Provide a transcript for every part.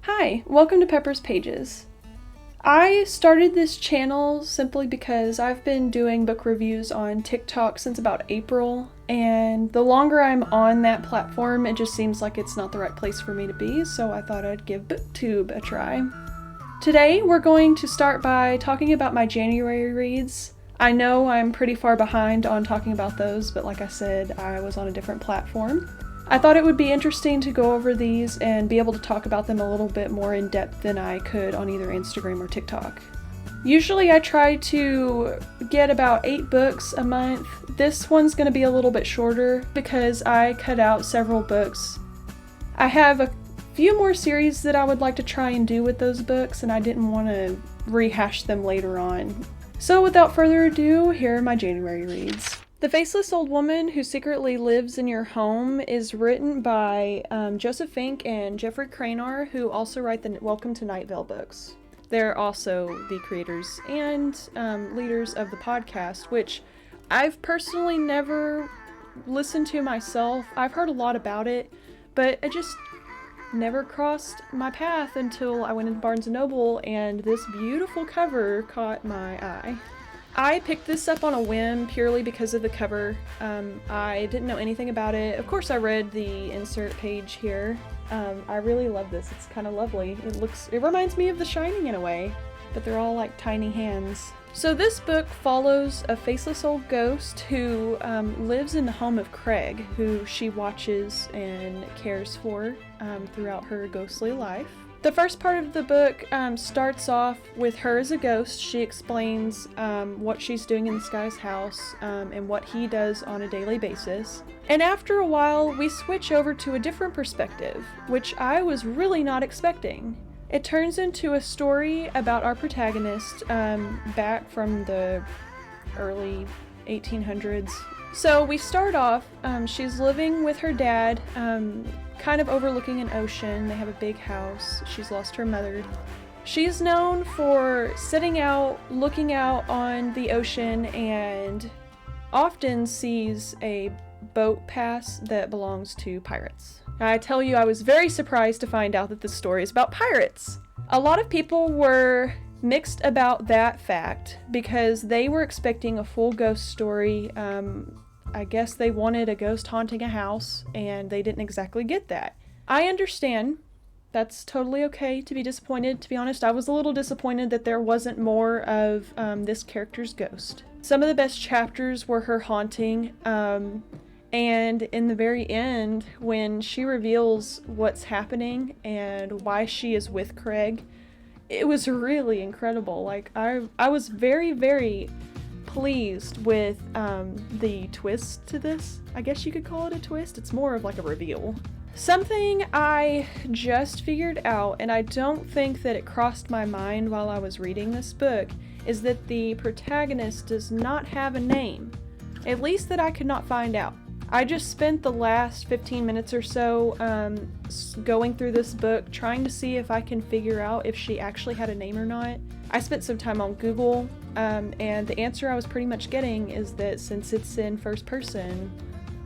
Hi, welcome to Pepper's Pages. I started this channel simply because I've been doing book reviews on TikTok since about April, and the longer I'm on that platform, it just seems like it's not the right place for me to be, so I thought I'd give BookTube a try. Today, we're going to start by talking about my January reads. I know I'm pretty far behind on talking about those, but like I said, I was on a different platform. I thought it would be interesting to go over these and be able to talk about them a little bit more in depth than I could on either Instagram or TikTok. Usually I try to get about 8 books a month. This one's going to be a little bit shorter because I cut out several books. I have a few more series that I would like to try and do with those books, and I didn't want to rehash them later on. So without further ado, here are my January reads. The Faceless Old Woman Who Secretly Lives in Your Home is written by Joseph Fink and Jeffrey Cranor, who also write the Welcome to Night Vale books. They're also the creators and leaders of the podcast, which I've personally never listened to myself. I've heard a lot about it, but it just never crossed my path until I went into Barnes & Noble and this beautiful cover caught my eye. I picked this up on a whim purely because of the cover. I didn't know anything about it. Of course I read the insert page here. I really love this. It's kind of lovely. It reminds me of The Shining in a way, but they're all like tiny hands. So this book follows a faceless old ghost who lives in the home of Craig, who she watches and cares for throughout her ghostly life. The first part of the book starts off with her as a ghost. She explains what she's doing in this guy's house and what he does on a daily basis. And after a while, we switch over to a different perspective, which I was really not expecting. It turns into a story about our protagonist back from the early 1800s. So we start off, she's living with her dad, kind of overlooking an ocean. They have a big house. She's lost her mother. She's known for sitting out, looking out on the ocean, and often sees a boat pass that belongs to pirates. I tell you, I was very surprised to find out that this story is about pirates. A lot of people were mixed about that fact because they were expecting a full ghost story. I guess they wanted a ghost haunting a house, and they didn't exactly get that. I understand. That's totally okay to be disappointed. To be honest, I was a little disappointed that there wasn't more of this character's ghost. Some of the best chapters were her haunting, and in the very end, when she reveals what's happening and why she is with Craig, it was really incredible. Like, I was very, very pleased with the twist to this. I guess you could call it a twist. It's more of like a reveal. Something I just figured out, and I don't think that it crossed my mind while I was reading this book, is that the protagonist does not have a name. At least that I could not find out. I just spent the last 15 minutes or so going through this book trying to see if I can figure out if she actually had a name or not. I spent some time on Google, and the answer I was pretty much getting is that since it's in first person,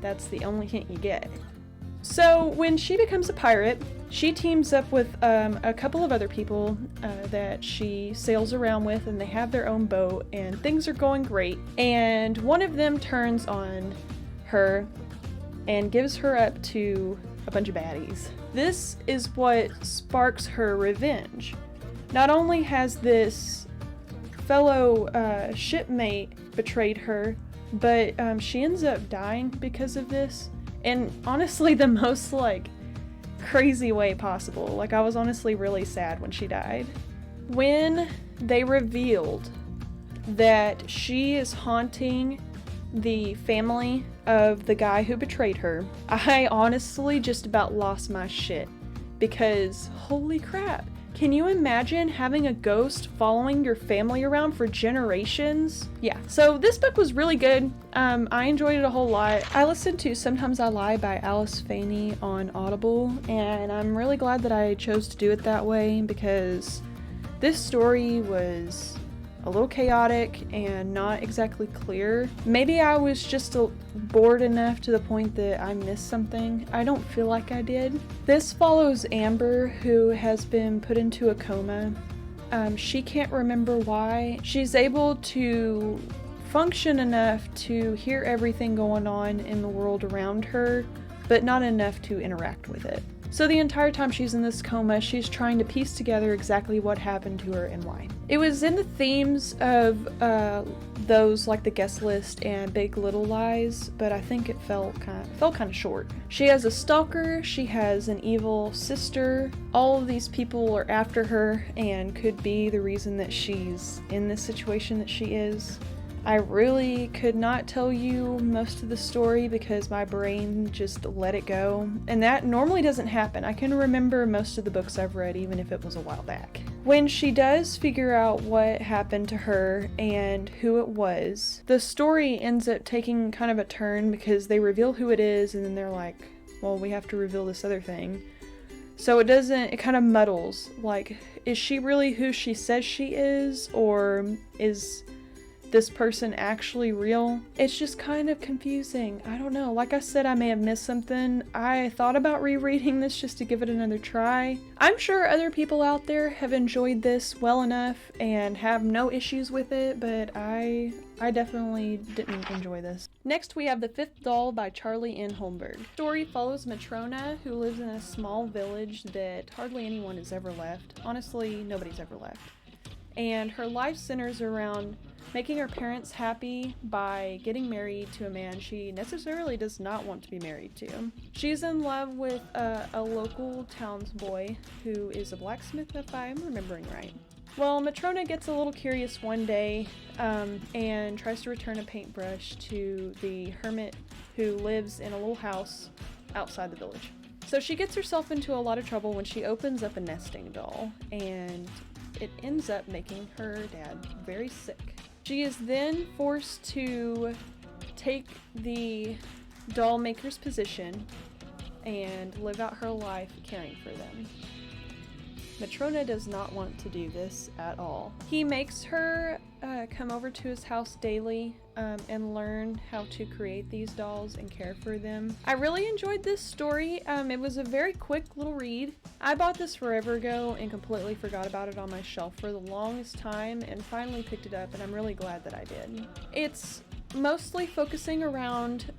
that's the only hint you get. So when she becomes a pirate, she teams up with a couple of other people that she sails around with, and they have their own boat, and things are going great. And one of them turns on her and gives her up to a bunch of baddies. This is what sparks her revenge. Not only has this fellow shipmate betrayed her, but she ends up dying because of this. And honestly, the most crazy way possible. Like, I was honestly really sad when she died. When they revealed that she is haunting the family of the guy who betrayed her, I honestly just about lost my shit. Because holy crap, can you imagine having a ghost following your family around for generations? Yeah, so this book was really good. I enjoyed it a whole lot. I listened to Sometimes I Lie by Alice Faney on Audible, and I'm really glad that I chose to do it that way because this story was a little chaotic and not exactly clear. Maybe I was just bored enough to the point that I missed something. I don't feel like I did. This follows Amber, who has been put into a coma. She can't remember why. She's able to function enough to hear everything going on in the world around her, but not enough to interact with it. So the entire time she's in this coma, she's trying to piece together exactly what happened to her and why. It was in the themes of those like the guest list and Big Little Lies, but I think it felt kind of short. She has a stalker, she has an evil sister. All of these people are after her and could be the reason that she's in this situation that she is. I really could not tell you most of the story because my brain just let it go, and that normally doesn't happen. I can remember most of the books I've read even if it was a while back. When she does figure out what happened to her and who it was, the story ends up taking kind of a turn because they reveal who it is and then they're like, well, we have to reveal this other thing. So it kind of muddles. Like, is she really who she says she is, or is this person actually real? It's just kind of confusing. I don't know. Like I said, I may have missed something. I thought about rereading this just to give it another try. I'm sure other people out there have enjoyed this well enough and have no issues with it, but I definitely didn't enjoy this. Next, we have The Fifth Doll by Charlie N. Holmberg. The story follows Matrona, who lives in a small village that hardly anyone has ever left. Honestly, nobody's ever left. And her life centers around making her parents happy by getting married to a man she necessarily does not want to be married to. She's in love with a local townsboy who is a blacksmith, if I'm remembering right. Well, Matrona gets a little curious one day and tries to return a paintbrush to the hermit who lives in a little house outside the village. So she gets herself into a lot of trouble when she opens up a nesting doll, and it ends up making her dad very sick. She is then forced to take the doll maker's position and live out her life caring for them. Matrona does not want to do this at all. He makes her come over to his house daily and learn how to create these dolls and care for them. I really enjoyed this story. It was a very quick little read. I bought this forever ago and completely forgot about it on my shelf for the longest time and finally picked it up, and I'm really glad that I did. It's mostly focusing around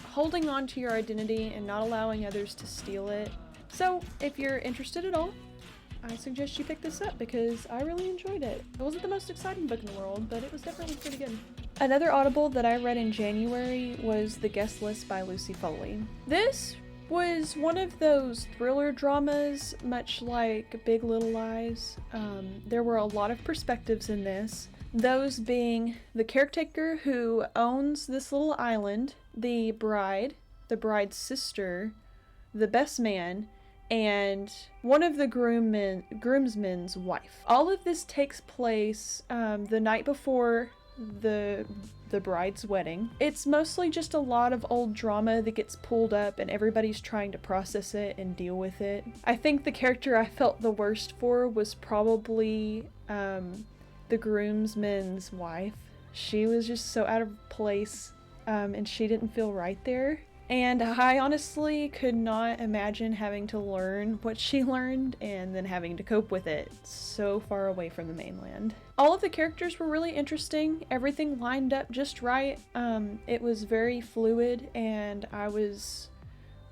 holding on to your identity and not allowing others to steal it. So, if you're interested at all, I suggest you pick this up because I really enjoyed it. It wasn't the most exciting book in the world, but it was definitely pretty good. Another Audible that I read in January was The Guest List by Lucy Foley. This was one of those thriller dramas, much like Big Little Lies. There were a lot of perspectives in this. Those being the caretaker who owns this little island, the bride, the bride's sister, the best man, and one of the groomsmen's wife. All of this takes place the night before the bride's wedding. It's mostly just a lot of old drama that gets pulled up and everybody's trying to process it and deal with it. I think the character I felt the worst for was probably the groomsman's wife. She was just so out of place and she didn't feel right there. And I honestly could not imagine having to learn what she learned and then having to cope with it so far away from the mainland. All of the characters were really interesting. Everything lined up just right. It was very fluid and I was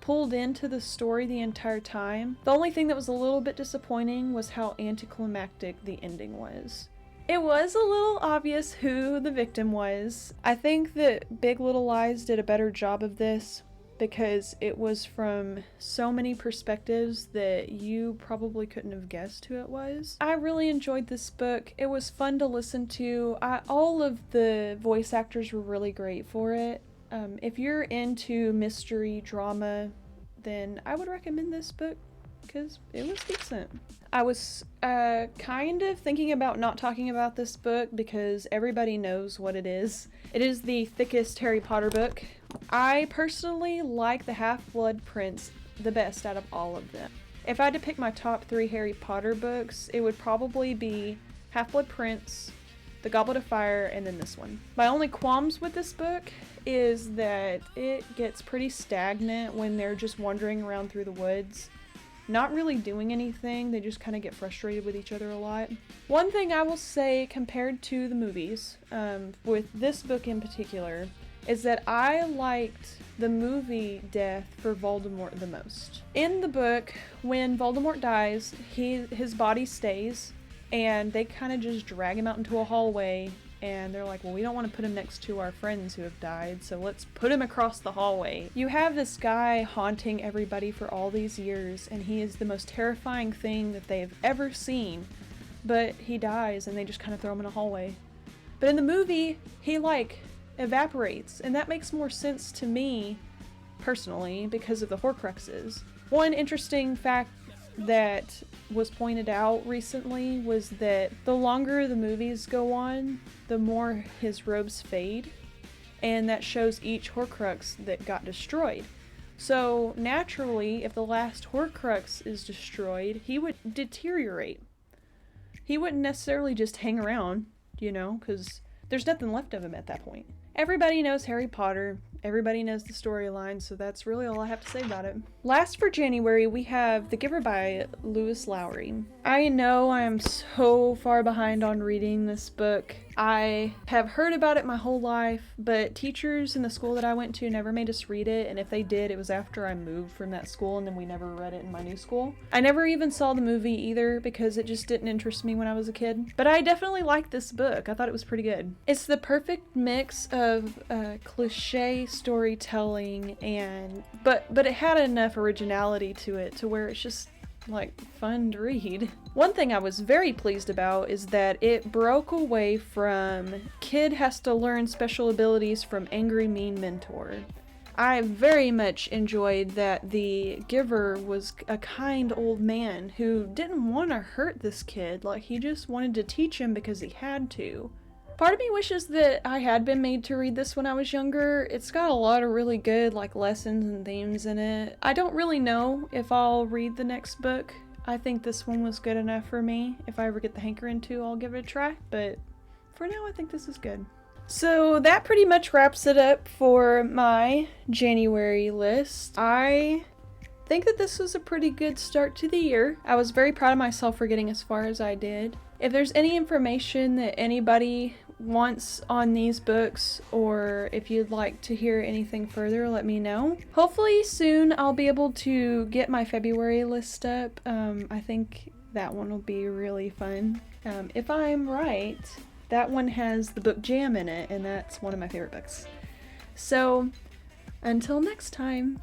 pulled into the story the entire time. The only thing that was a little bit disappointing was how anticlimactic the ending was. It was a little obvious who the victim was. I think that Big Little Lies did a better job of this because it was from so many perspectives that you probably couldn't have guessed who it was. I really enjoyed this book. It was fun to listen to. All of the voice actors were really great for it. If you're into mystery drama, then I would recommend this book because it was decent. I was kind of thinking about not talking about this book because everybody knows what it is. It is the thickest Harry Potter book. I personally like the Half-Blood Prince the best out of all of them. If I had to pick my top 3 Harry Potter books, it would probably be Half-Blood Prince, The Goblet of Fire, and then this one. My only qualms with this book is that it gets pretty stagnant when they're just wandering around through the woods, not really doing anything. They just kind of get frustrated with each other a lot. One thing I will say compared to the movies, with this book in particular, is that I liked the movie death for Voldemort the most. In the book, when Voldemort dies, his body stays, and they kind of just drag him out into a hallway, and they're like, well, we don't want to put him next to our friends who have died, so let's put him across the hallway. You have this guy haunting everybody for all these years, and he is the most terrifying thing that they've ever seen, but he dies, and they just kind of throw him in a hallway. But in the movie, he, evaporates, and that makes more sense to me, personally, because of the Horcruxes. One interesting fact that was pointed out recently was that the longer the movies go on, the more his robes fade, and that shows each Horcrux that got destroyed. So naturally, if the last Horcrux is destroyed, he would deteriorate. He wouldn't necessarily just hang around, because there's nothing left of him at that point. Everybody knows Harry Potter. Everybody knows the storyline, so that's really all I have to say about it. Last for January, we have The Giver by Lewis Lowry. I know I am so far behind on reading this book. I have heard about it my whole life, but teachers in the school that I went to never made us read it, and if they did, it was after I moved from that school, and then we never read it in my new school. I never even saw the movie either, because it just didn't interest me when I was a kid. But I definitely liked this book. I thought it was pretty good. It's the perfect mix of cliche storytelling but it had enough originality to it to where it's just fun to read. One thing I was very pleased about is that it broke away from kid has to learn special abilities from angry mean mentor. I very much enjoyed that the giver was a kind old man who didn't want to hurt this kid. He just wanted to teach him because he had to. Part of me wishes that I had been made to read this when I was younger. It's got a lot of really good lessons and themes in it. I don't really know if I'll read the next book. I think this one was good enough for me. If I ever get the hankering to, I'll give it a try. But for now, I think this is good. So that pretty much wraps it up for my January list. I think that this was a pretty good start to the year. I was very proud of myself for getting as far as I did. If there's any information that anybody wants on these books, or if you'd like to hear anything further, let me know. Hopefully soon I'll be able to get my February list up. I think that one will be really fun. If I'm right, that one has the book Jam in it, and that's one of my favorite books. So until next time,